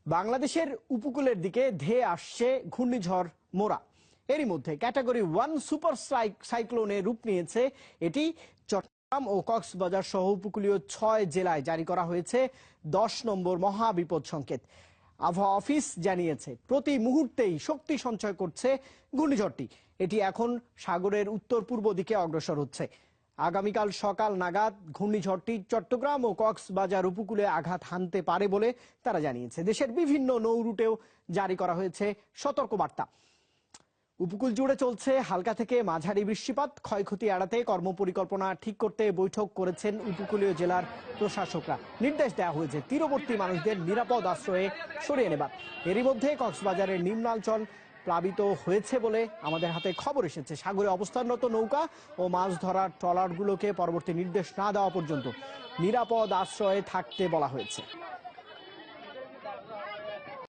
বাংলাদেশের উপকূলের দিকে ধেয়ে আসছে ঘূর্ণিঝড় মোরা। এরই মধ্যে ক্যাটাগরি 1 সুপার সাইক্লোনে রূপ নিয়েছে এটি। চট্টগ্রাম ও কক্সবাজার সহ উপকূলীয় 6 জেলায় জারি করা হয়েছে 10 নম্বর মহাবিপদ সংকেত। আবহাওয়া অফিস জানিয়েছে প্রতি মুহূর্তেই শক্তি সঞ্চয় করছে ঘূর্ণিঝড়টি। এটি এখন সাগরের উত্তর পূর্ব দিকে অগ্রসর হচ্ছে। আগামীকাল সকাল নাগাদ ঘূর্ণিঝড়টি চট্টগ্রাম ও কক্সবাজার উপকূলে আঘাত হানতে পারে বলে তারা জানিয়েছে। দেশের বিভিন্ন নৌ রুটেও জারি করা হয়েছে সতর্কবার্তা। উপকূল জুড়ে চলছে হালকা থেকে মাঝারি বৃষ্টিপাত। ক্ষয়ক্ষতি এড়াতে কর্মপরিকল্পনা ঠিক করতে বৈঠক করেছেন উপকূলীয় জেলার প্রশাসকরা। নির্দেশ দেওয়া হয়েছে তীরবর্তী মানুষদের নিরাপদ আশ্রয়ে সরিয়ে নেবার। এরই মধ্যে কক্সবাজারের নিম্নাঞ্চল প্লাবিত হয়েছে বলে আমাদের হাতে খবর এসেছে। সাগরে অবস্থানরত নৌকা ও মাছ ধরার ট্রলারগুলোকে পরবর্তী নির্দেশ না দেওয়া পর্যন্ত নিরাপদ আশ্রয়ে থাকতে বলা হয়েছে।